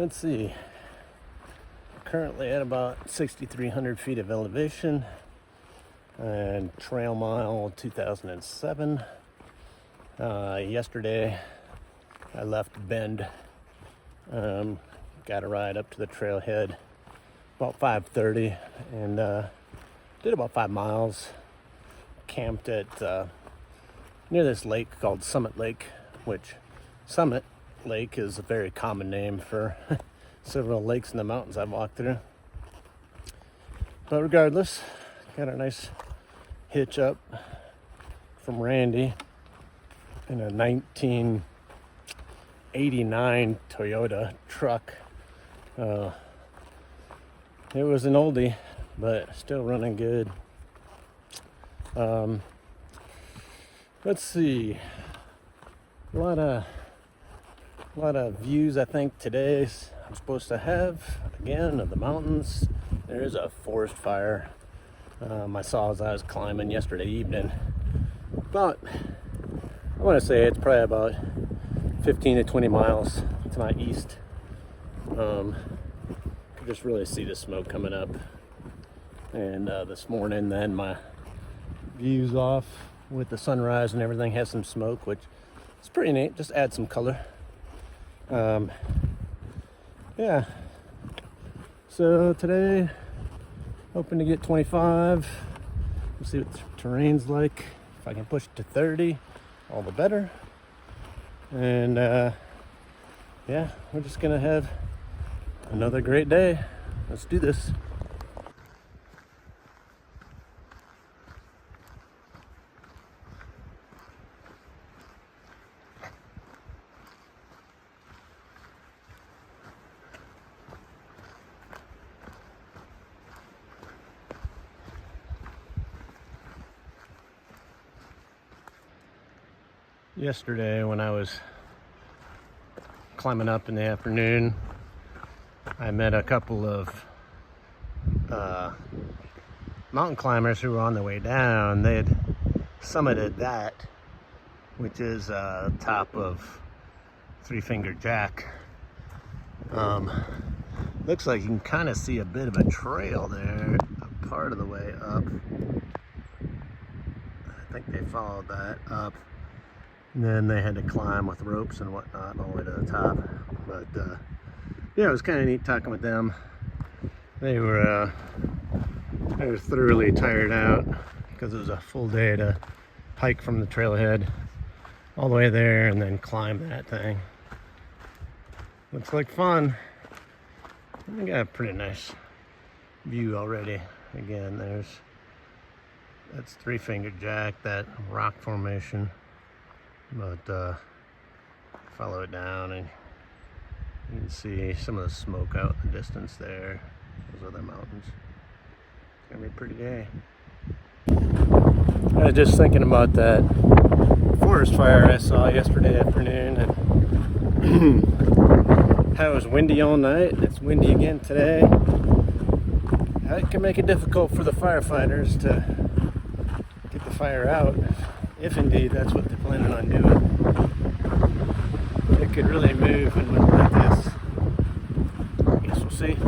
Let's see. Currently at about 6,300 feet of elevation and trail mile 2007. Yesterday I left Bend, got a ride up to the trailhead about 5:30 and did about 5 miles. Camped at near this lake called Summit Lake, which Summit Lake is a very common name for several lakes in the mountains I've walked through. But regardless, got a nice hitch up from Randy in a 1989 Toyota truck. It was an oldie, but still running good. Let's see. A lot of views I think today I'm supposed to have again of the mountains. There is a forest fire I saw as I was climbing yesterday evening. But I want to say it's probably about 15 to 20 miles to my east. Could just really see the smoke coming up. And this morning then my views off with the sunrise and everything has some smoke, which is pretty neat. Just add some color. Yeah. So today, hoping to get 25. We'll see what the terrain's like. If I can push it to 30, all the better. And yeah, we're just gonna have another great day. Let's do this. Yesterday when I was climbing up in the afternoon, I met a couple of mountain climbers who were on their way down. They had summited that, which is top of Three Finger Jack. Looks like you can kind of see a bit of a trail there, a part of the way up. I think they followed that up. And then they had to climb with ropes and whatnot all the way to the top. But yeah, it was kind of neat talking with them. They were thoroughly tired out because it was a full day to hike from the trailhead all the way there and then climb that thing. Looks like fun. We got a pretty nice view already. Again, that's Three Finger Jack, that rock formation. But follow it down and you can see some of the smoke out in the distance there. Those other mountains. It's gonna be a pretty day. I was just thinking about that forest fire I saw yesterday afternoon and how it was windy all night. It's windy again today. It can make it difficult for the firefighters to get the fire out. If indeed that's what they're planning on doing. It could really move in wind like this. I guess we'll see.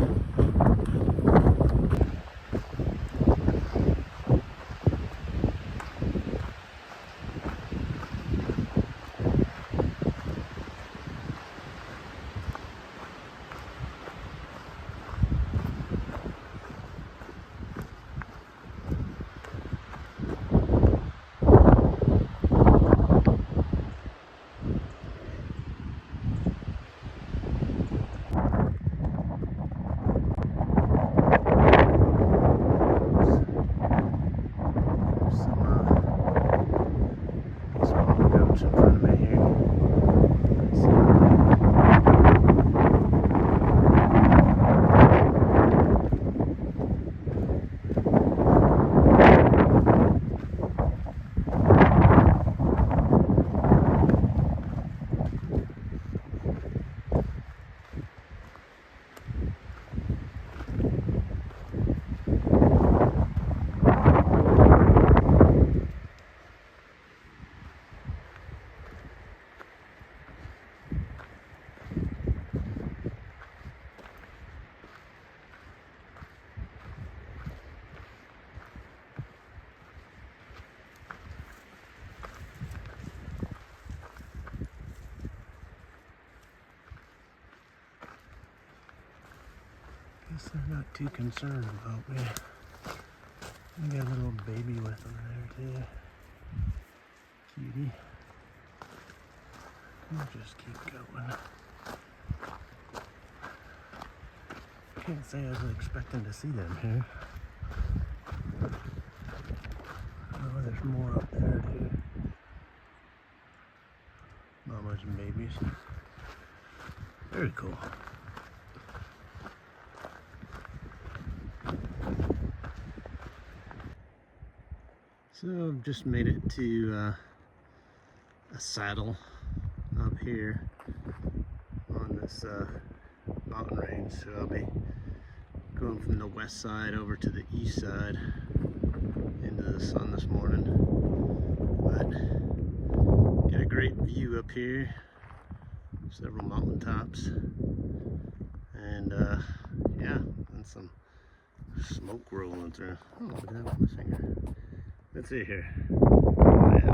Guess they're not too concerned about me. I got a little baby with them there too. Cutie. We'll just keep going. Can't say I was expecting to see them here. Oh, there's more up there too. Mamas and babies. Very cool. So I've just made it to a saddle up here on this mountain range. So I'll be going from the west side over to the east side into the sun this morning. But got a great view up here, several mountain tops, and yeah, and some smoke rolling through. Oh, look at that with my finger. Let's see here. Oh yeah,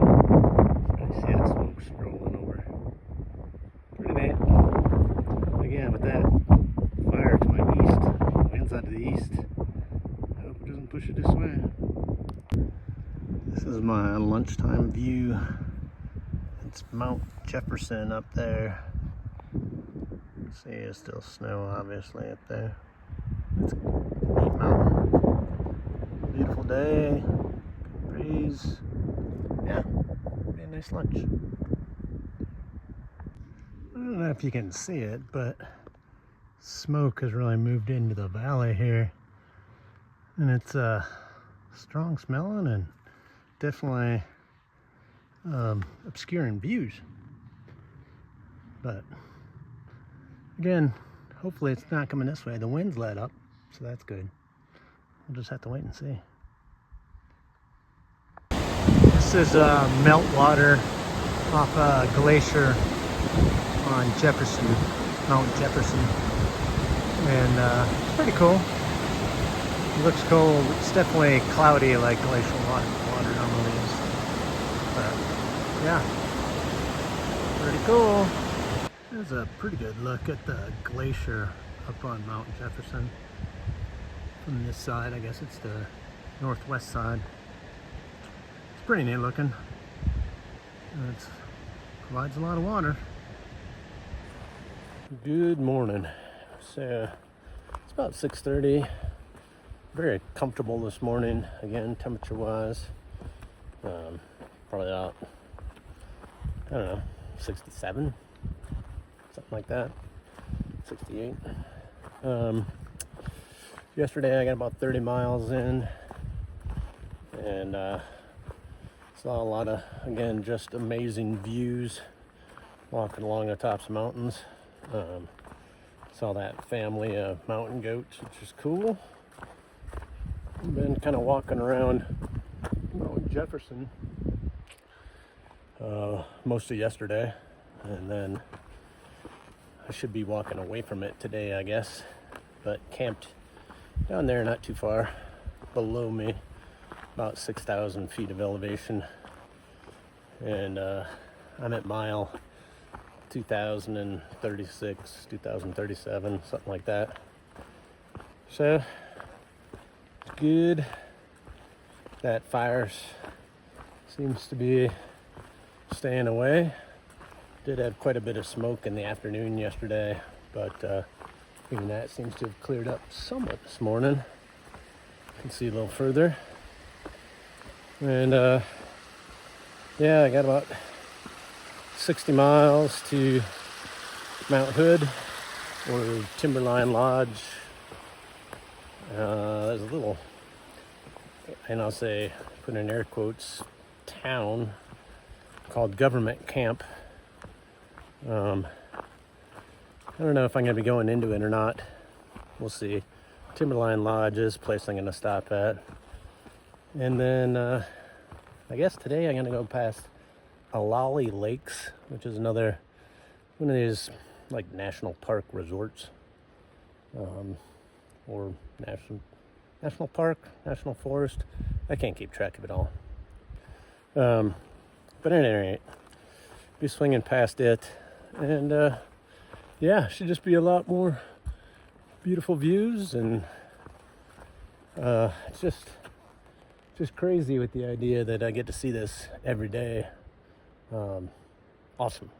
I see that smoke's rolling over. Pretty neat. Again, with that fire to my east, winds out to the east. I hope it doesn't push it this way. This is my lunchtime view. It's Mount Jefferson up there. See, it's still snow obviously up there. It's a neat mountain. Beautiful day. Breeze. Yeah, be a nice lunch. I don't know if you can see it, but smoke has really moved into the valley here, and it's strong smelling and definitely obscuring views. But again, hopefully it's not coming this way. The wind's let up, so that's good. We'll just have to wait and see. This is meltwater off a glacier on Jefferson, Mount Jefferson, and it's pretty cool. It looks cold. It's definitely cloudy like glacial water normally is, but yeah, pretty cool. There's a pretty good look at the glacier up on Mount Jefferson from this side. I guess it's the northwest side. It's pretty neat looking. It provides a lot of water. Good morning. So it's about 6:30. Very comfortable this morning. Again, temperature wise, probably about, I don't know, 67, something like that. 68. Yesterday I got about 30 miles in, and saw a lot of, again, just amazing views walking along the tops of mountains. Saw that family of mountain goats, which is cool. Been kind of walking around Mount Jefferson most of yesterday, and then I should be walking away from it today, I guess, but camped down there not too far below me, about 6,000 feet of elevation, and I'm at mile 2036, 2037, something like that. So it's good. That fire seems to be staying away. Did have quite a bit of smoke in the afternoon yesterday, but even that seems to have cleared up somewhat this morning. You can see a little further. And yeah, I got about 60 miles to Mount Hood, or Timberline Lodge. There's a little, and I'll say, put in air quotes, town called Government Camp. I don't know if I'm going to be going into it or not. We'll see. Timberline Lodge is a place I'm going to stop at. And then I guess today I'm going to go past Alali Lakes, which is another one of these like national park resorts, or national park, national forest. I can't keep track of it all. But at any rate, be swinging past it, and yeah, should just be a lot more beautiful views, and it's just crazy with the idea that I get to see this every day. Awesome.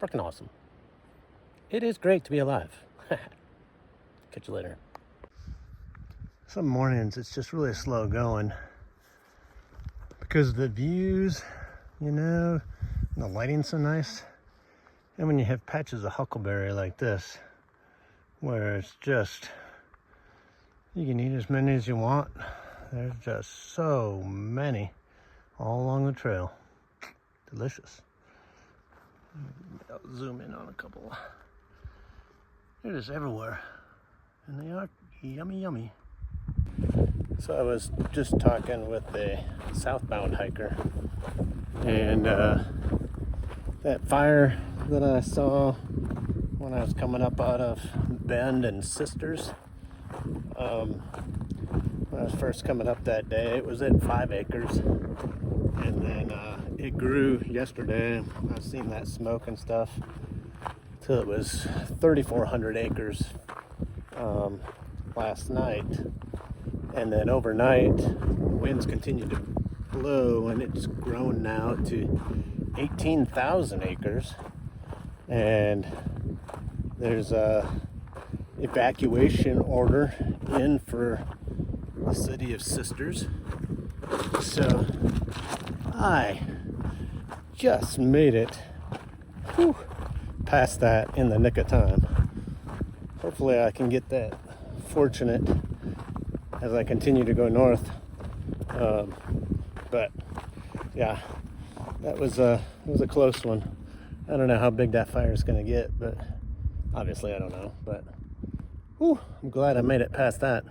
Freaking awesome. It is great to be alive. Catch you later. Some mornings it's just really slow going because the views, you know, and the lighting's so nice. And when you have patches of huckleberry like this, where it's just, you can eat as many as you want. There's just so many all along the trail. Delicious. I'll zoom in on a couple. They're just everywhere. And they are yummy, yummy. So I was just talking with a southbound hiker, and that fire that I saw when I was coming up out of Bend and Sisters, when I was first coming up that day, it was at 5 acres, and then it grew yesterday. I've seen that smoke and stuff till it was 3,400 acres last night, and then overnight winds continued to blow, and it's grown now to 18,000 acres, and there's a evacuation order in for the city of Sisters. So I just made it past that in the nick of time. Hopefully I can get that fortunate as I continue to go north. But yeah, that was a close one. I don't know how big that fire is going to get, but obviously I don't know. But I'm glad I made it past that.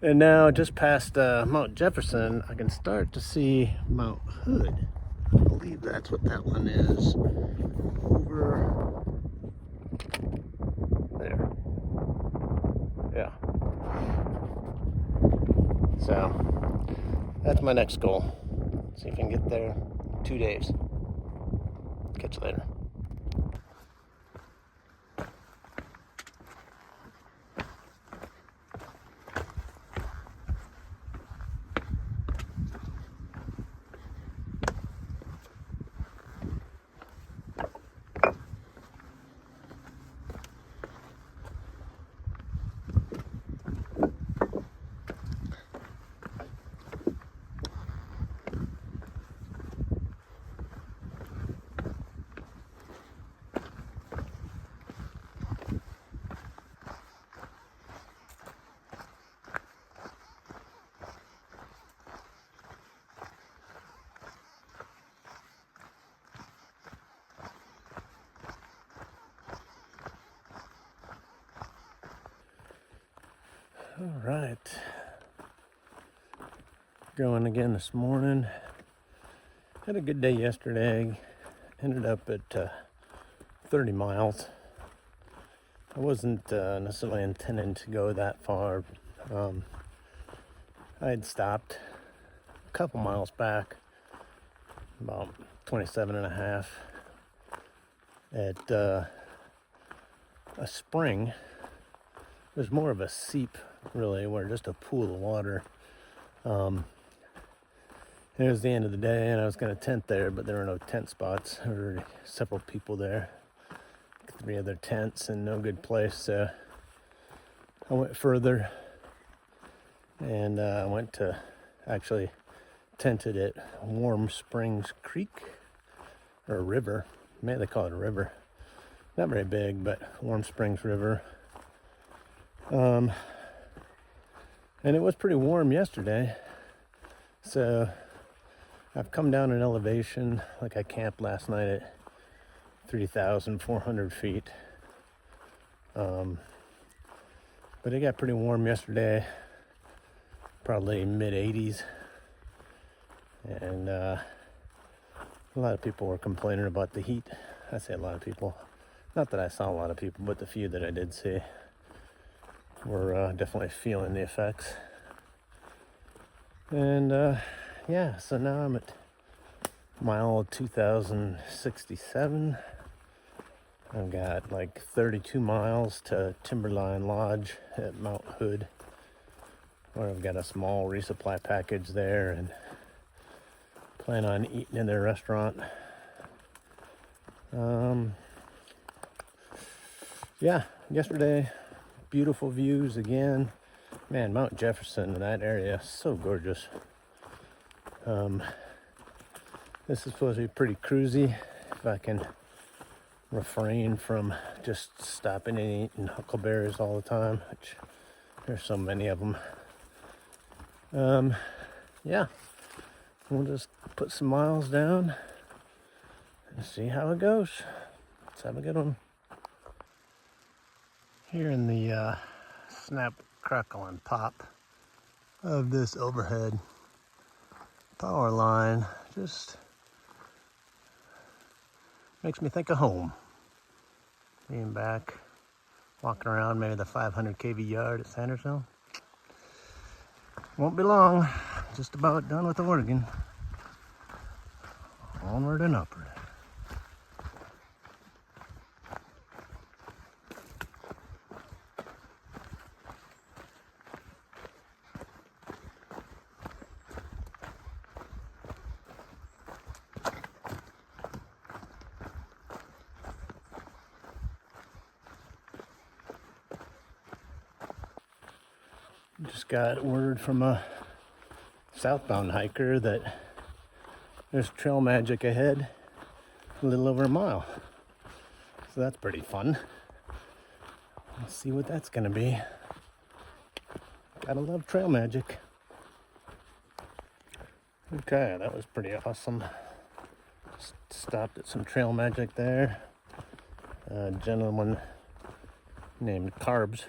And now just past Mount Jefferson, I can start to see Mount Hood. I believe that's what that one is. Over there. Yeah. So that's my next goal. See if I can get there in 2 days. Catch you later. All right, going again this morning. Had a good day yesterday. Ended up at 30 miles. I wasn't necessarily intending to go that far. I had stopped a couple miles back, about 27 and a half, at a spring. There's more of a seep, really, where just a pool of water. And it was the end of the day, and I was going to tent there, but there were no tent spots. There were several people there, 3 other tents, and no good place. So I went further, and I went to actually tented at Warm Springs Creek, or a river. Maybe they call it a river. Not very big, but Warm Springs River. And it was pretty warm yesterday, so I've come down in elevation. Like, I camped last night at 3,400 feet, but it got pretty warm yesterday, probably mid-80s, and a lot of people were complaining about the heat. I say a lot of people, not that I saw a lot of people, but the few that I did see were definitely feeling the effects. And yeah, so now I'm at mile 2067. I've got like 32 miles to Timberline Lodge at Mount Hood, where I've got a small resupply package there and plan on eating in their restaurant. Yeah, yesterday, beautiful views again. Man, Mount Jefferson, that area, so gorgeous. This is supposed to be pretty cruisy if I can refrain from just stopping and eating huckleberries all the time, which there's so many of them. Yeah, we'll just put some miles down and see how it goes. Let's have a good one. Here in the snap, crackle, and pop of this overhead power line just makes me think of home. Being back, walking around maybe the 500 kV yard at Sandersville. Won't be long, just about done with Oregon. Onward and upward. Just got word from a southbound hiker that there's trail magic ahead, a little over a mile. So that's pretty fun. Let's see what that's gonna be. Gotta love trail magic. Okay, that was pretty awesome. Just stopped at some trail magic there. A gentleman named Carbs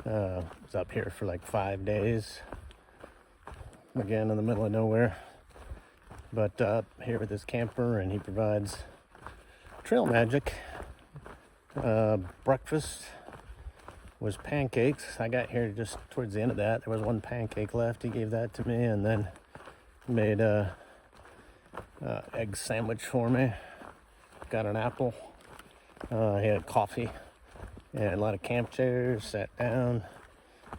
was up here for like 5 days. Again, in the middle of nowhere. But up here with his camper, and he provides trail magic. Breakfast was pancakes. I got here just towards the end of that. There was one pancake left. He gave that to me, and then made a egg sandwich for me. Got an apple. He had coffee and a lot of camp chairs. Sat down,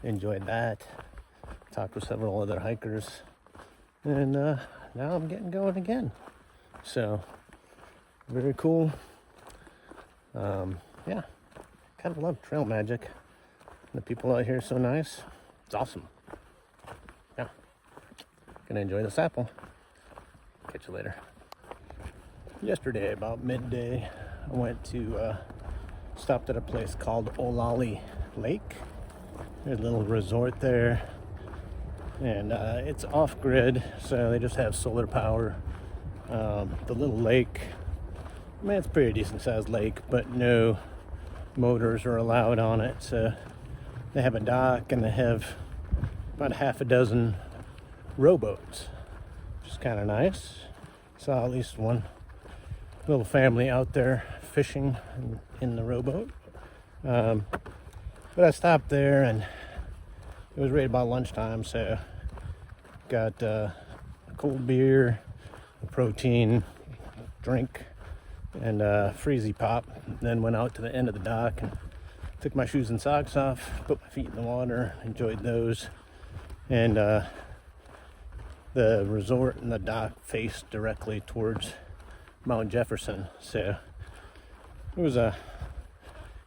enjoyed that. Talked with several other hikers, and now I'm getting going again. So very cool. Yeah, kind of love trail magic. The people out here are so nice. It's awesome. Yeah, gonna enjoy this apple. Catch you later. Yesterday, about midday, I went to stopped at a place called Olali Lake. There's a little resort there, and it's off-grid, so they just have solar power. The little lake, I mean, it's a pretty decent-sized lake, but no motors are allowed on it. So they have a dock, and they have about half a dozen rowboats, which is kind of nice. Saw at least one little family out there fishing in the rowboat. But I stopped there, and it was right about lunchtime, so got a cold beer, a protein drink, and a freezy pop. Then went out to the end of the dock and took my shoes and socks off, put my feet in the water, enjoyed those. And the resort and the dock faced directly towards Mount Jefferson, so it was a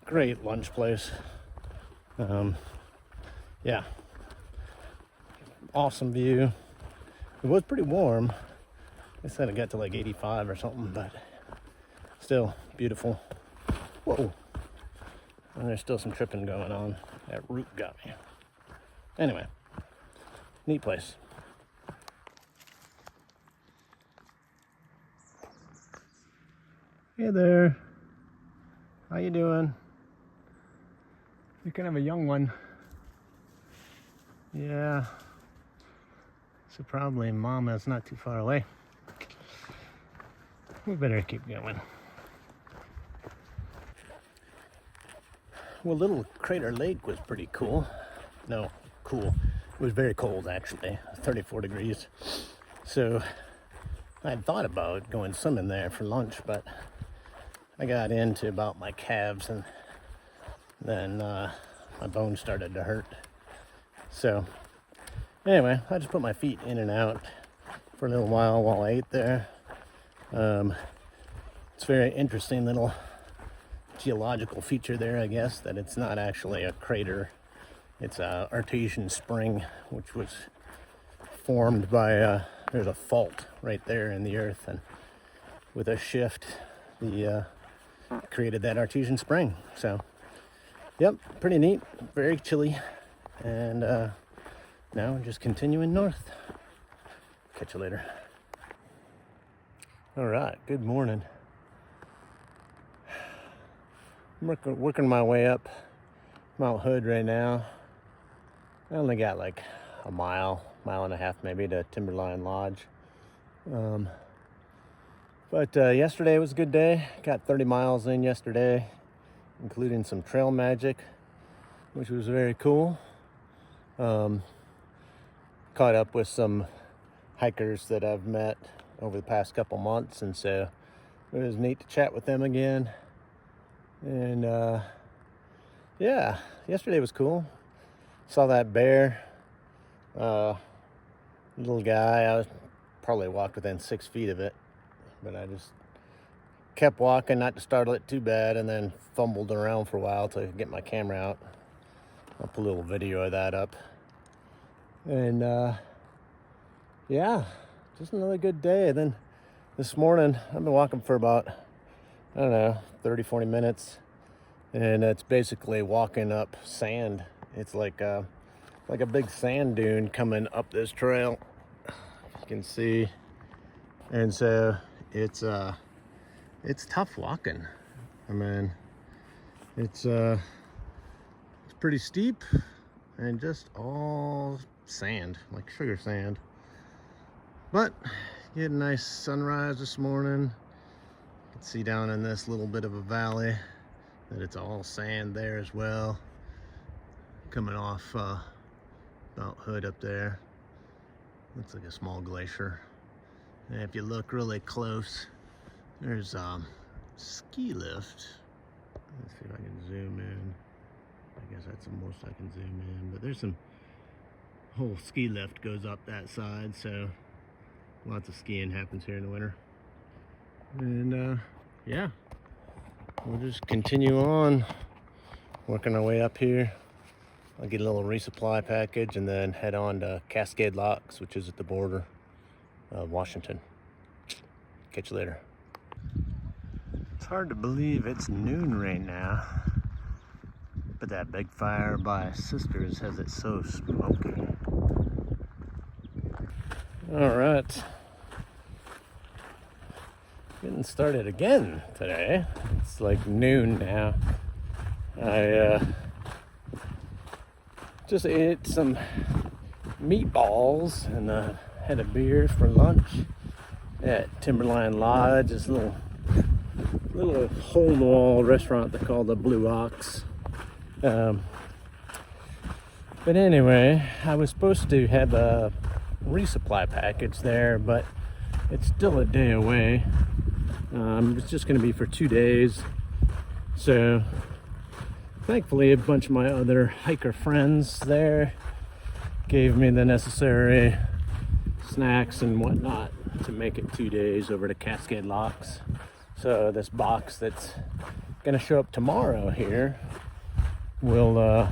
great lunch place. Yeah, awesome view. It was pretty warm. They said it got to like 85 or something, but still beautiful. Whoa, and there's still some tripping going on. That root got me. Anyway, neat place. Hey there, how you doing? You're kind of a young one. Yeah, so probably Mama's not too far away. We better keep going. Well, Little Crater Lake was pretty cool. No, cool. It was very cold, actually, 34 degrees. So I had thought about going swimming there for lunch, but I got into about my calves, and then my bones started to hurt. So anyway, I just put my feet in and out for a little while I ate there. It's a very interesting little geological feature there, I guess, that it's not actually a crater. It's a artesian spring, which was formed by there's a fault right there in the earth, and with a shift, the created that artesian spring. So, yep, pretty neat, very chilly, and now we're just continuing north. Catch you later. All right, good morning. I'm working my way up Mount Hood right now. I only got like a mile and a half maybe to Timberline Lodge. But yesterday was a good day. Got 30 miles in yesterday, including some trail magic, which was very cool. Caught up with some hikers that I've met over the past couple months, and so it was neat to chat with them again. And yeah, yesterday was cool. Saw that bear, little guy. I probably walked within 6 feet of it, but I just kept walking, not to startle it too bad, and then fumbled around for a while to get my camera out. I'll put a little video of that up. And yeah, just another good day. And then this morning, I've been walking for about, I don't know, 30, 40 minutes. And it's basically walking up sand. It's like a big sand dune coming up this trail, if you can see. And so it's tough walking. I mean, it's pretty steep and just all sand, like sugar sand. But you had a nice sunrise this morning. You can see down in this little bit of a valley that it's all sand there as well, coming off Mount Hood up there. Looks like a small glacier. And if you look really close, there's ski lift. Let's see if I can zoom in. I guess that's the most I can zoom in, but there's some whole ski lift goes up that side, so lots of skiing happens here in the winter. And yeah, we'll just continue on working our way up here. I'll get a little resupply package and then head on to Cascade Locks, which is at the border of Washington. Catch you later. It's hard to believe it's noon right now, but that big fire by Sisters has it so smoky. All right, getting started again today. It's like noon now. I just ate some meatballs and had a beer for lunch at Timberline Lodge, this little hole-in-the-wall restaurant they call the Blue Ox. But anyway, I was supposed to have a resupply package there, but it's still a day away. It's just going to be for 2 days. So thankfully, a bunch of my other hiker friends there gave me the necessary snacks and whatnot to make it 2 days over to Cascade Locks. So this box that's gonna show up tomorrow here will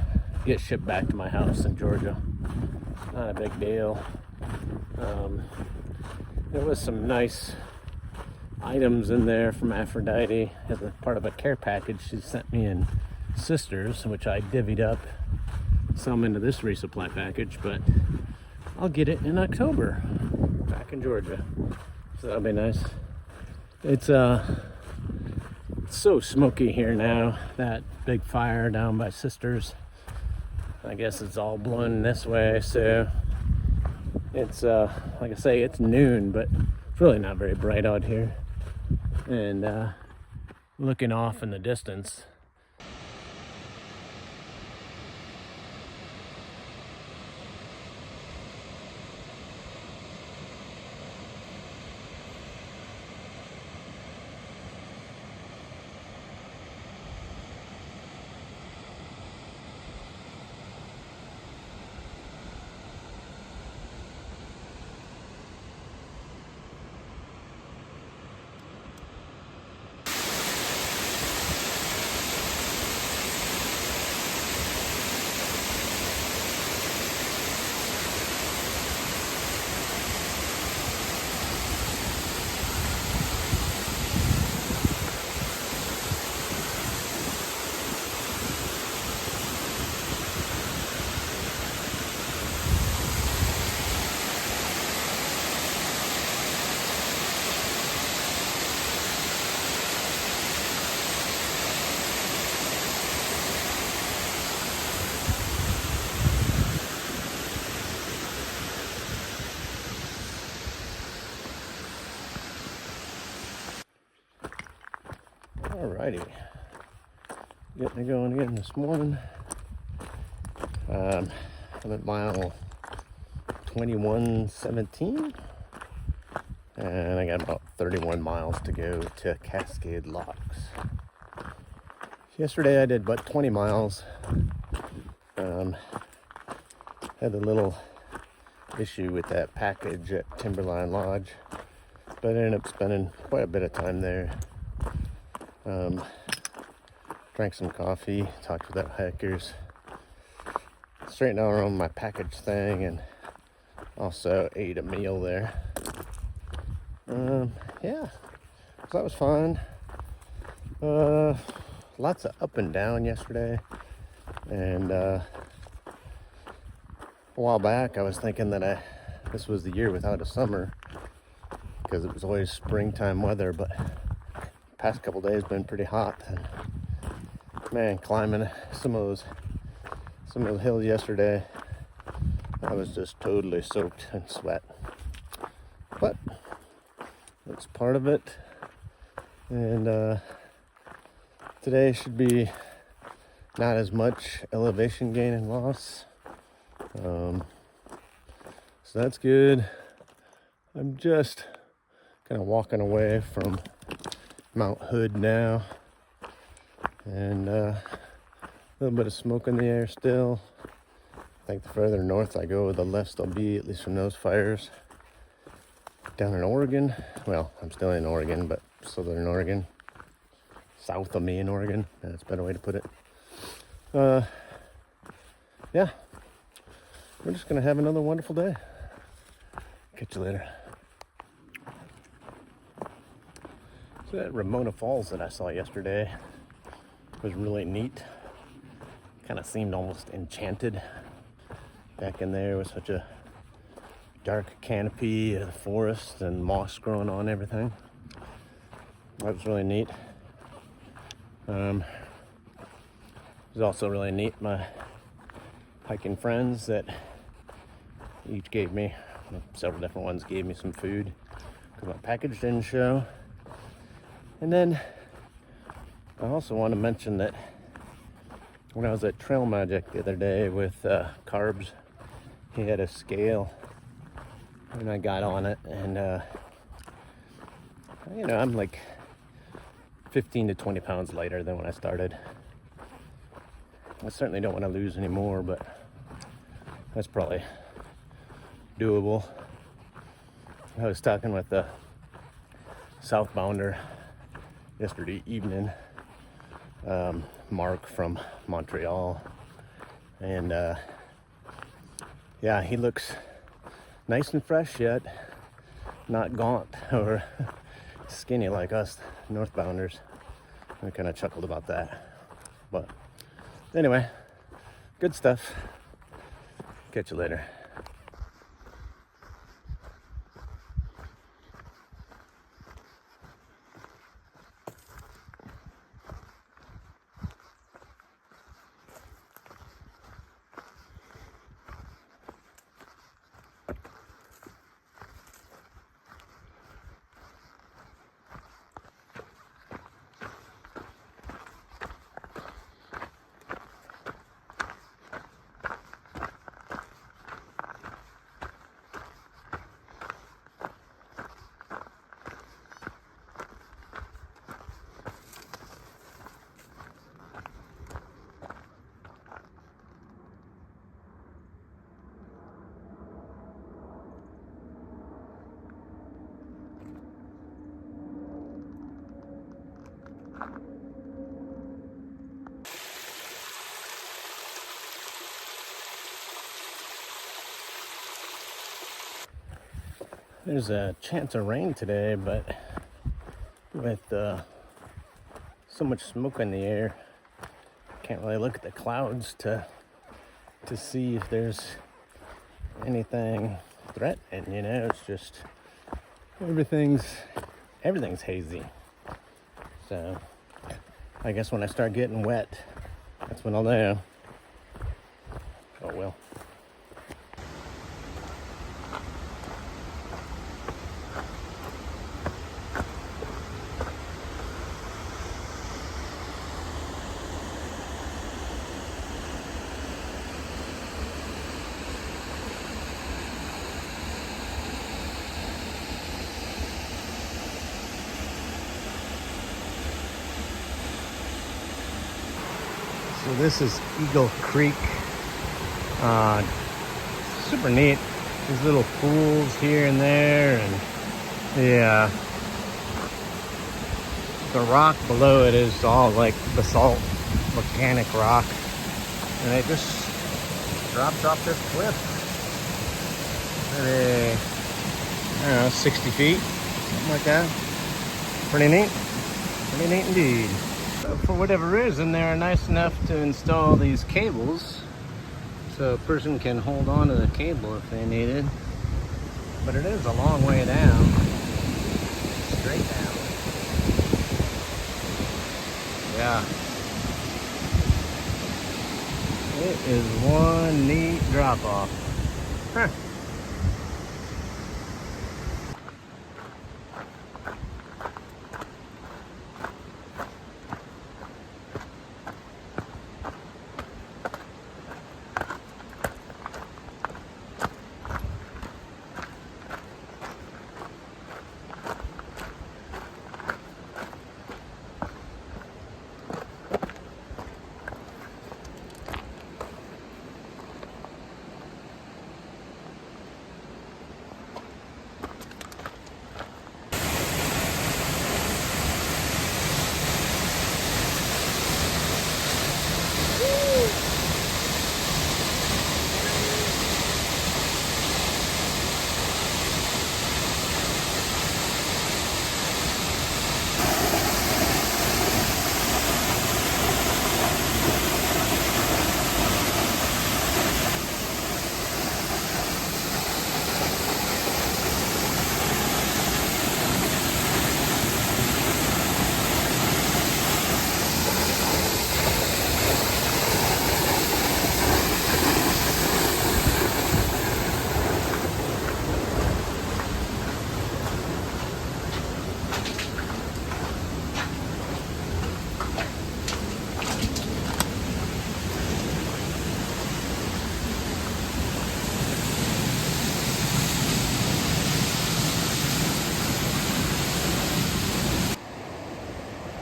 get shipped back to my house in Georgia. Not a big deal. There was some nice items in there from Aphrodite as a part of a care package she sent me in Sisters, which I divvied up some into this resupply package, but I'll get it in October back in Georgia, so that'll be nice. It's so smoky here now. That big fire down by Sisters, I guess it's all blowing this way, so it's like I say, it's noon, but it's really not very bright out here. And looking off in the distance, Alrighty, getting it going again this morning. I'm at mile 21:17, and I got about 31 miles to go to Cascade Locks. Yesterday I did about 20 miles. Had a little issue with that package at Timberline Lodge, but I ended up spending quite a bit of time there. Drank some coffee, talked with that hikers, straightened out around my package thing, and also ate a meal there. Yeah, so that was fun. Lots of up and down yesterday, and a while back I was thinking that this was the year without a summer because it was always springtime weather, but past couple days been pretty hot, and man, climbing some of those hills yesterday, I was just totally soaked in sweat, but it's part of it. And today should be not as much elevation gain and loss, so that's good. I'm just kind of walking away from Mount Hood now, and a little bit of smoke in the air still. I think the further north I go, the less there'll be, at least from those fires. Down in Oregon, well, I'm still in Oregon, but southern Oregon, south of me in Oregon, that's a better way to put it. Yeah, we're just gonna have another wonderful day. Catch you later. So that Ramona Falls that I saw yesterday was really neat. Kind of seemed almost enchanted back in there with such a dark canopy of the forest and moss growing on everything. That was really neat. It was also really neat. My hiking friends that each gave me, several different ones gave me some food because my package didn't show. And then I also want to mention that when I was at Trail Magic the other day with Carbs, he had a scale, and I got on it, and I'm like 15 to 20 pounds lighter than when I started. I certainly don't want to lose any more, but that's probably doable. I was talking with the southbounder yesterday evening, Mark from Montreal, and yeah, he looks nice and fresh yet, not gaunt or skinny like us northbounders. I kind of chuckled about that, but anyway, good stuff. Catch you later. There's a chance of rain today, but with so much smoke in the air, can't really look at the clouds to see if there's anything threatening. It's just everything's hazy. So I guess when I start getting wet, that's when I'll know. Oh well. So this is Eagle Creek. Super neat. These little pools here and there, and the rock below it is all like basalt, volcanic rock, and it just drops off this cliff. Maybe, I don't know, 60 feet, something like that. Pretty neat. Pretty neat indeed. For whatever reason, they're nice enough to install these cables so a person can hold on to the cable if they need it. But it is a long way down, straight down. Yeah. It is one neat drop off. Huh.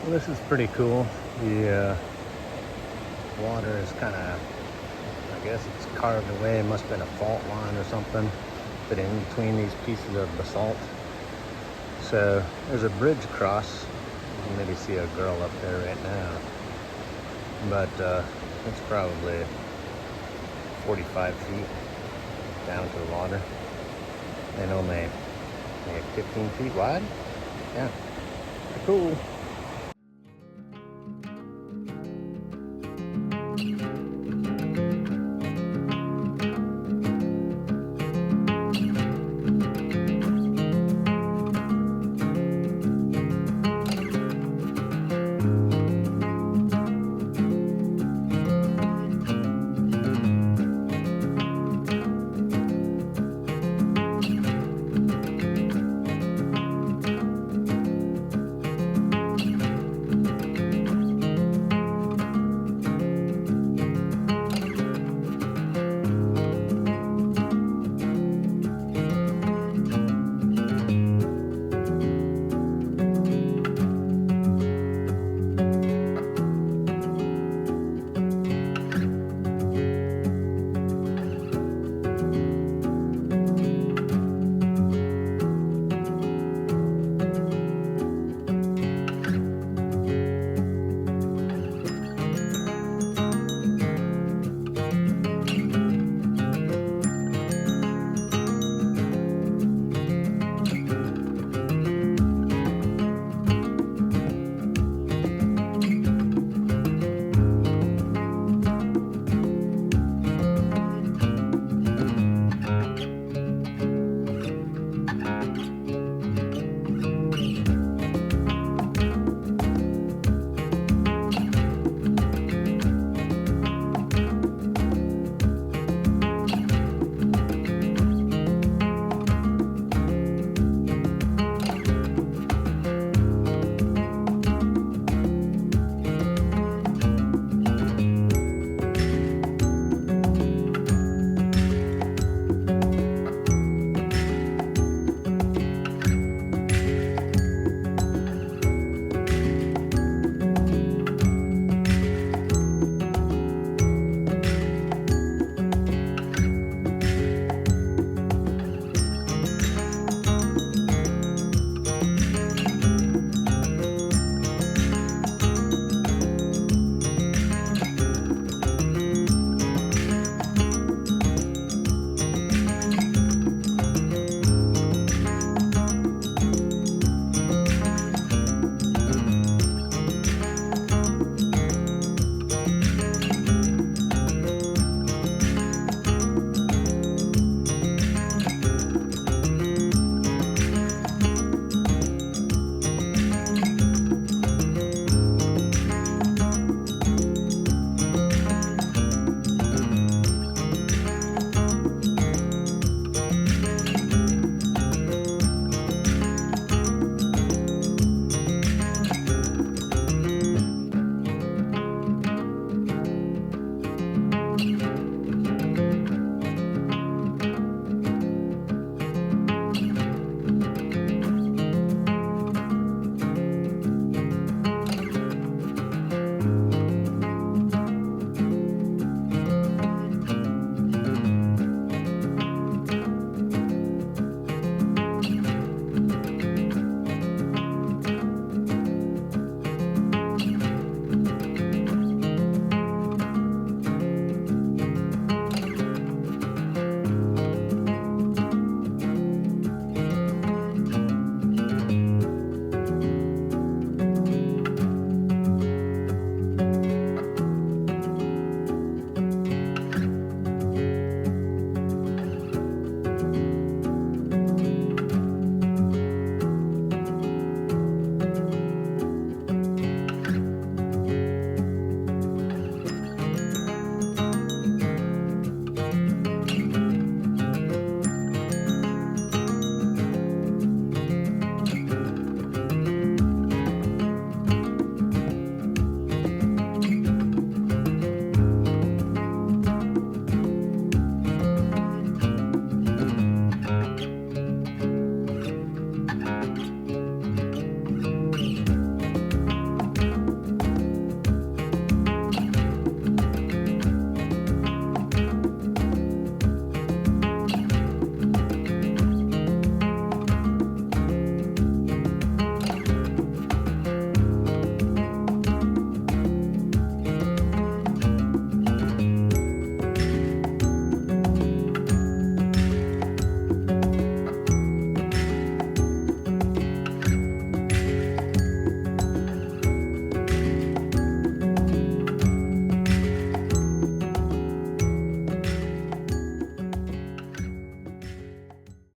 Well, this is pretty cool. The water is kind of, I guess it's carved away. It must have been a fault line or something, but in between these pieces of basalt. So there's a bridge across. You can maybe see a girl up there right now, but it's probably 45 feet down to the water, and only 15 feet wide. Yeah, pretty cool.